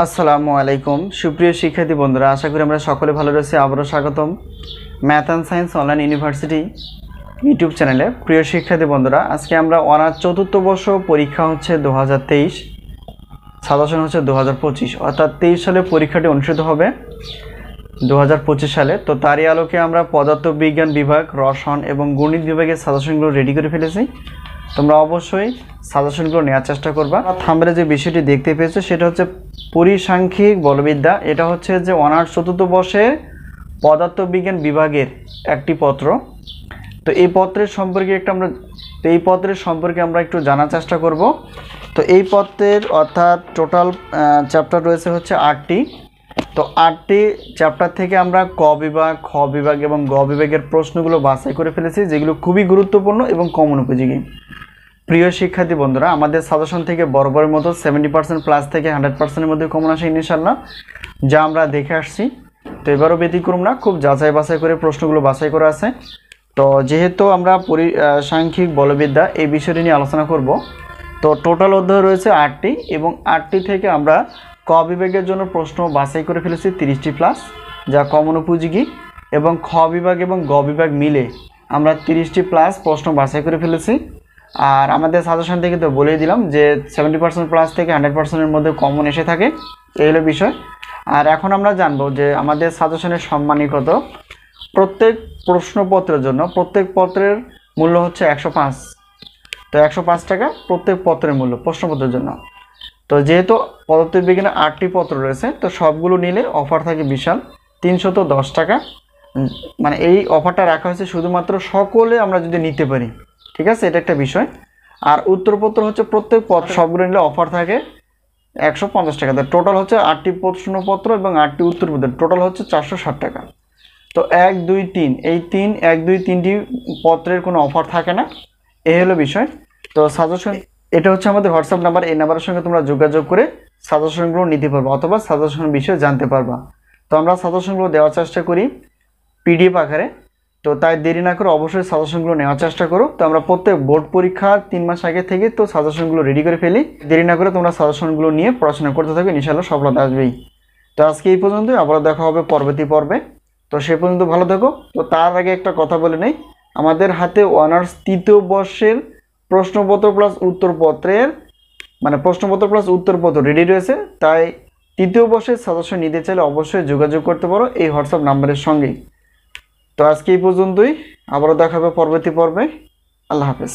আসসালামু আলাইকুম সুপ্রিয় শিক্ষার্থী বন্ধুরা, আশা করি আমরা সকলে ভালো রয়েছি। আবারও স্বাগতম math and science online university YouTube চ্যানেলে। প্রিয় শিক্ষার্থী বন্ধুরা, আজকে আমরা অনার্স চতুর্থ বর্ষ পরীক্ষা হচ্ছে 2023, সাজেশন হচ্ছে 2025, অর্থাৎ 23 সালে পরীক্ষাটি অনুষ্ঠিত হবে 2025 সালে। তো তারই আলোকে আমরা পদার্থবিজ্ঞান বিভাগ, রসায়ন এবং গণিত বিভাগের সাজেশনগুলো রেডি করে ফেলেছি। তোমরা অবশ্যই সাজেশনগুলো নেওয়ার চেষ্টা করবা। থাম্বনেলে যে বিষয়টি দেখতে পেয়েছো সেটা হচ্ছে পরিসাংখ্যিক বলবিদ্যা। এটা হচ্ছে যে অনার্স চতুর্থ বর্ষের পদার্থবিজ্ঞান বিভাগের একটি পত্র। তো এই পত্রের সম্পর্কে আমরা একটু জানার চেষ্টা করব। তো এই পত্রের অর্থাৎ টোটাল চ্যাপ্টার রয়েছে হচ্ছে 8টি। তো 8টি চ্যাপ্টার থেকে আমরা ক বিভাগ, খ বিভাগ এবং গ বিভাগের প্রশ্নগুলো বাছাই করে ফেলেছি, যেগুলো খুবই গুরুত্বপূর্ণ এবং কমন উপযোগী। প্রিয় শিক্ষার্থী বন্ধুরা, আমাদের সাজেশন থেকে বরাবরের মতো 70% প্লাস থেকে 100%-এর মধ্যে কমন আসে ইনশাআল্লাহ, যা আমরা দেখে আসছি। তো এবারও ব্যতিক্রম না, খুব যাচাই বাছাই করে প্রশ্নগুলো বাছাই করা আছে। তো যেহেতু আমরা পরিসাংখ্যিক বলবিদ্যা এই বিষয়টি নিয়ে আলোচনা করব, তো টোটাল অধ্যায় রয়েছে 8টি এবং 8টি থেকে আমরা ক বিভাগের জন্য প্রশ্ন বাছাই করে ফেলেছি 30টি প্লাস, যা কমন উপযোগী, এবং খ বিভাগ এবং গ বিভাগ মিলে আমরা 30টি প্লাস প্রশ্ন বাছাই করে ফেলেছি। আর আমাদের সাজেশন থেকে তো বলেই দিলাম যে 70% প্লাস থেকে 100%-এর মধ্যে কমন এসে থাকে, এই হলো বিষয়। আর এখন আমরা জানবো যে আমাদের সাজেশনের সম্মানী কত। প্রত্যেক প্রশ্নপত্রের জন্য প্রত্যেক পত্রের মূল্য হচ্ছে 105। তো 105 টাকা প্রত্যেক পত্রের মূল্য প্রশ্নপত্রের জন্য। তো যেহেতু পদার্থবিজ্ঞানে 8টি পত্র রয়েছে, তো সবগুলো নিলে অফার থাকে বিশাল 310 টাকা। মানে এই অফারটা রাখা হয়েছে শুধুমাত্র সকলে আমরা যদি নিতে পারি, ঠিক আছে, এটা একটা বিষয়। আর উত্তরপত্র হচ্ছে প্রত্যেক পত্র সবগুলো নিলে অফার থাকে 150 টাকা। টোটাল হচ্ছে 8টি প্রশ্নপত্র এবং 8টি উত্তরপত্র, টোটাল হচ্ছে 460 টাকা। তো 1, 2, 3 এই 1, 2, 3টি পত্রের কোনো অফার থাকে না, এই হলো বিষয়। তো সাজেশন এটা হচ্ছে আমাদের হোয়াটসঅ্যাপ নাম্বার, এই নাম্বারের সঙ্গে তোমরা যোগাযোগ করে সাজেশনগুলো নিতে পারবা অথবা সাজেশন বিষয়ে জানতে পারবা। তো আমরা সাজেশনগুলো দেওয়ার চেষ্টা করি পিডিএফ আকারে। তো তাই দেরি না করে অবশ্যই সাজেশনগুলো নেওয়ার চেষ্টা করো। তো আমরা প্রত্যেক বোর্ড পরীক্ষার 3 মাস আগে থেকে তো সাজেশনগুলো রেডি করে ফেলি। দেরি না করে তোমরা সাজেশনগুলো নিয়ে পড়াশোনা করতে থাকবে, ইনশাআল্লাহ সফলতা আসবেই। তো আজকে এই পর্যন্তই, আবারও দেখা হবে পরবর্তী পর্বে। তো সেই পর্যন্ত ভালো থেকো। তো তার আগে একটা কথা বলে নেই, আমাদের হাতে অনার্স তৃতীয় বর্ষের প্রশ্নপত্র প্লাস উত্তরপত্রের প্রশ্নপত্র প্লাস উত্তরপত্র রেডি রয়েছে। তাই তৃতীয় বর্ষের সাজেশন নিতে চাইলে অবশ্যই যোগাযোগ করতে পারো এই হোয়াটসঅ্যাপ নাম্বারের সঙ্গেই। তো আজকে এই পর্যন্তই, আবারও দেখা হবে পরবর্তী পর্বে। আল্লাহ হাফেজ।